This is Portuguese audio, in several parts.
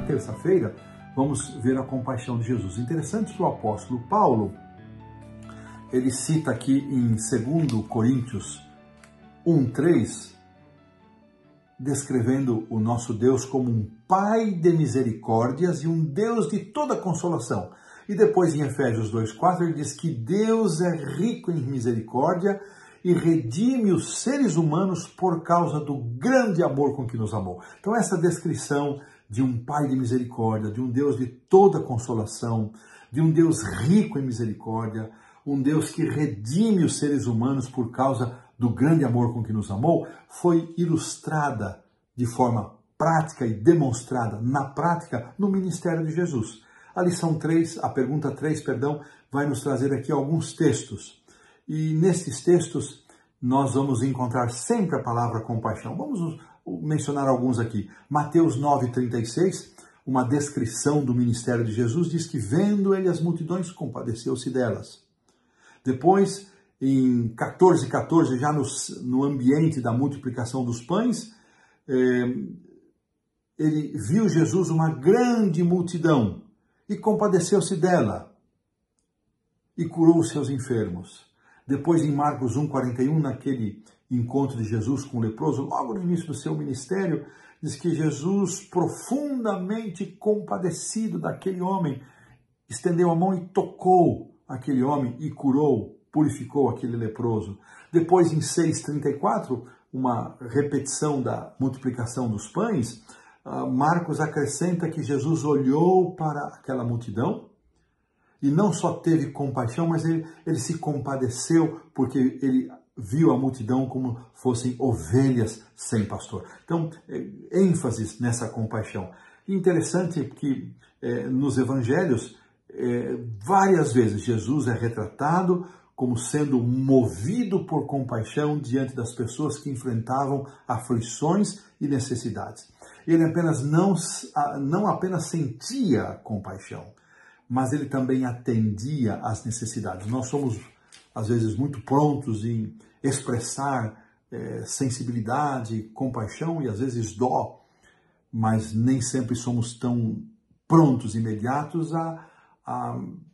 terça-feira, vamos ver a compaixão de Jesus. Interessante que o apóstolo Paulo, ele cita aqui em 2 Coríntios 1:3, descrevendo o nosso Deus como um Pai de misericórdias e um Deus de toda consolação. E depois em Efésios 2:4 ele diz que Deus é rico em misericórdia e redime os seres humanos por causa do grande amor com que nos amou. Então essa descrição de um Pai de misericórdia, de um Deus de toda consolação, de um Deus rico em misericórdia, um Deus que redime os seres humanos por causa do grande amor com que nos amou, foi ilustrada de forma prática e demonstrada na prática no ministério de Jesus. A lição 3, a pergunta 3, vai nos trazer aqui alguns textos. E nesses textos nós vamos encontrar sempre a palavra compaixão. Vamos mencionar alguns aqui. Mateus 9:36, uma descrição do ministério de Jesus, diz que vendo ele as multidões, compadeceu-se delas. Depois, em 14:14, já no ambiente da multiplicação dos pães, ele viu Jesus uma grande multidão e compadeceu-se dela e curou os seus enfermos. Depois, em Marcos 1:41, naquele encontro de Jesus com o leproso, logo no início do seu ministério, diz que Jesus, profundamente compadecido daquele homem, estendeu a mão e tocou aquele homem e curou, purificou aquele leproso. Depois, em 6:34, uma repetição da multiplicação dos pães, Marcos acrescenta que Jesus olhou para aquela multidão e não só teve compaixão, mas ele se compadeceu porque ele viu a multidão como fossem ovelhas sem pastor. Então, ênfase nessa compaixão. E interessante que nos evangelhos, várias vezes Jesus é retratado como sendo movido por compaixão diante das pessoas que enfrentavam aflições e necessidades. Ele não apenas sentia compaixão, mas ele também atendia às necessidades. Nós somos, às vezes, muito prontos em expressar sensibilidade, compaixão e, às vezes, dó, mas nem sempre somos tão prontos, imediatos a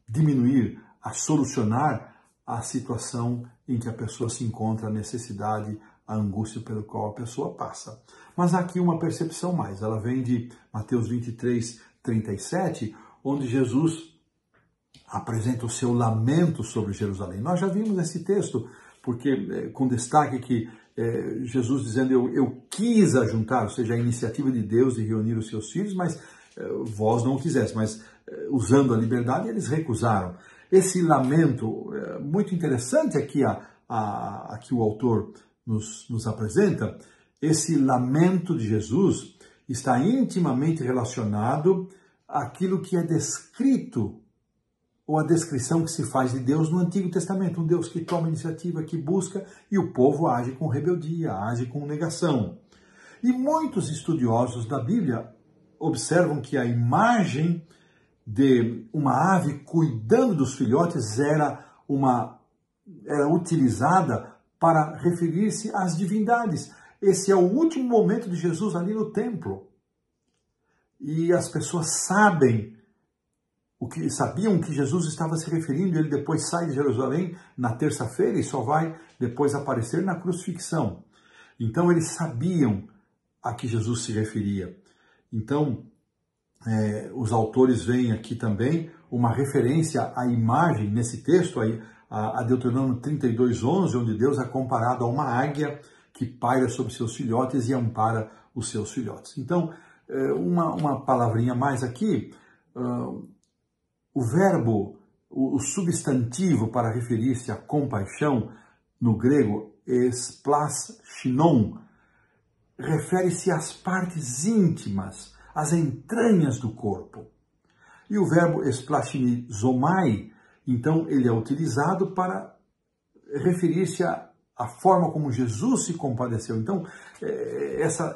diminuir, a solucionar a situação em que a pessoa se encontra, a necessidade, a angústia pelo qual a pessoa passa. Mas há aqui uma percepção mais, ela vem de Mateus 23:37, onde Jesus apresenta o seu lamento sobre Jerusalém. Nós já vimos esse texto, porque com destaque que Jesus dizendo, eu quis ajuntar, ou seja, a iniciativa de Deus de reunir os seus filhos, mas vós não o quisesse, mas usando a liberdade, eles recusaram. Esse lamento, muito interessante aqui, aqui o autor nos apresenta, esse lamento de Jesus está intimamente relacionado àquilo que é descrito, ou a descrição que se faz de Deus no Antigo Testamento, um Deus que toma iniciativa, que busca, e o povo age com rebeldia, age com negação. E muitos estudiosos da Bíblia observam que a imagem de uma ave cuidando dos filhotes era utilizada para referir-se às divindades. Esse é o último momento de Jesus ali no templo. E as pessoas sabiam que Jesus estava se referindo, ele depois sai de Jerusalém na terça-feira e só vai depois aparecer na crucifixão. Então eles sabiam a que Jesus se referia. Então, os autores veem aqui também uma referência à imagem nesse texto, a Deuteronômio 32:11, onde Deus é comparado a uma águia que paira sobre seus filhotes e ampara os seus filhotes. Então, uma palavrinha mais aqui, o verbo, o substantivo para referir-se à compaixão no grego, esplachinon, refere-se às partes íntimas, às entranhas do corpo. E o verbo esplashinizomai, então, ele é utilizado para referir-se à forma como Jesus se compadeceu. Então,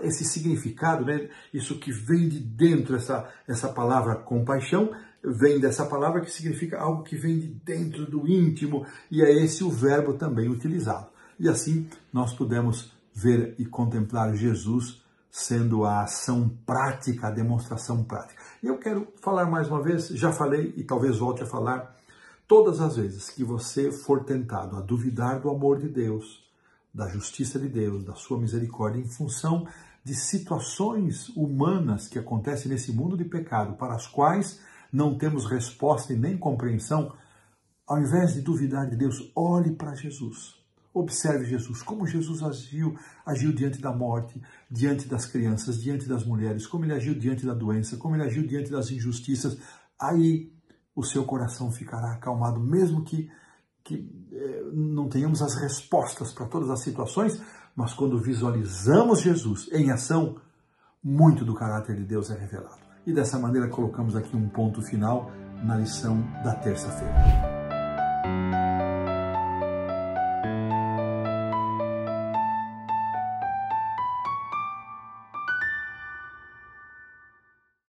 esse significado, né, isso que vem de dentro, essa palavra compaixão, vem dessa palavra que significa algo que vem de dentro do íntimo, e é esse o verbo também utilizado. E assim nós podemos ver e contemplar Jesus sendo a ação prática, a demonstração prática. E eu quero falar mais uma vez, já falei e talvez volte a falar, todas as vezes que você for tentado a duvidar do amor de Deus, da justiça de Deus, da sua misericórdia, em função de situações humanas que acontecem nesse mundo de pecado, para as quais não temos resposta e nem compreensão, ao invés de duvidar de Deus, olhe para Jesus. Observe Jesus, como Jesus agiu diante da morte, diante das crianças, diante das mulheres, como ele agiu diante da doença, como ele agiu diante das injustiças. Aí o seu coração ficará acalmado, mesmo que não tenhamos as respostas para todas as situações, mas quando visualizamos Jesus em ação, muito do caráter de Deus é revelado. E dessa maneira colocamos aqui um ponto final na lição da terça-feira.